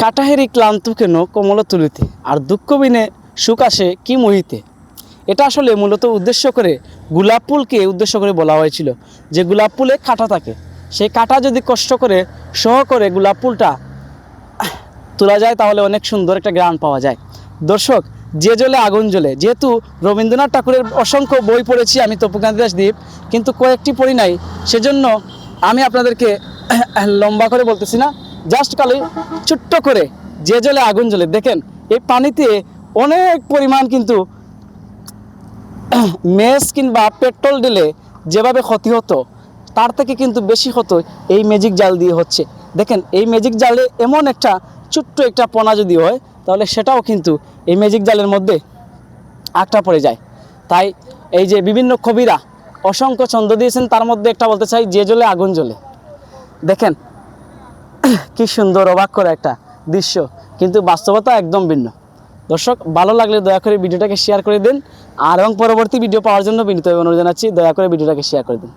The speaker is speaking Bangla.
কাটাহেরি ক্লান্ত কেন কমল তুলিতে, আর দুঃখ বিনে সুখ আসে কি মোহিতে। এটা আসলে মূলত উদ্দেশ্য করে গোলাপ ফুলকে উদ্দেশ্য করে বলা হয়েছিল যে গোলাপ ফুলে কাঁটা থাকে, সেই কাঁটা যদি কষ্ট করে সহ করে গোলাপ ফুলটা তোলা যায় তাহলে অনেক সুন্দর একটা গ্রান পাওয়া যায়। দর্শক, যে জ্বলে আগুন জ্বলে, যেহেতু রবীন্দ্রনাথ ঠাকুরের অসংখ্য বই পড়েছি আমি তপুকান্ত দাশদীপ, কিন্তু কয়েকটি পড়ি নাই, সেজন্য আমি আপনাদেরকে লম্বা করে বলতেছি না, জাস্ট খালি ছোট্ট করে যে জ্বলে আগুন জ্বলে। দেখেন এই পানিতে অনেক পরিমাণ কিন্তু মেস কিংবা পেট্রোল দিলে যেভাবে ক্ষতি হতো তার থেকে কিন্তু বেশি ক্ষতি এই ম্যাজিক জাল দিয়ে হচ্ছে। দেখেন এই ম্যাজিক জালে এমন একটা ছোট্ট একটা পোনা যদি হয় তাহলে সেটাও কিন্তু এই ম্যাজিক জালের মধ্যে আটকা পড়ে যায়। তাই এই যে বিভিন্ন কবিরা অসংখ্য ছন্দ দিয়েছেন, তার মধ্যে একটা বলতে চাই, যে জ্বলে আগুন জ্বলে। দেখেন কি সুন্দর অবাক করা একটা দৃশ্য, কিন্তু বাস্তবতা একদম ভিন্ন। দর্শক, ভালো লাগলে দয়া করে ভিডিওটাকে শেয়ার করে দিন, আর এবং পরবর্তী ভিডিও পাওয়ার জন্য বিনীতভাবে অনুরোধ জানাচ্ছি, দয়া করে ভিডিওটাকে শেয়ার করে দিন।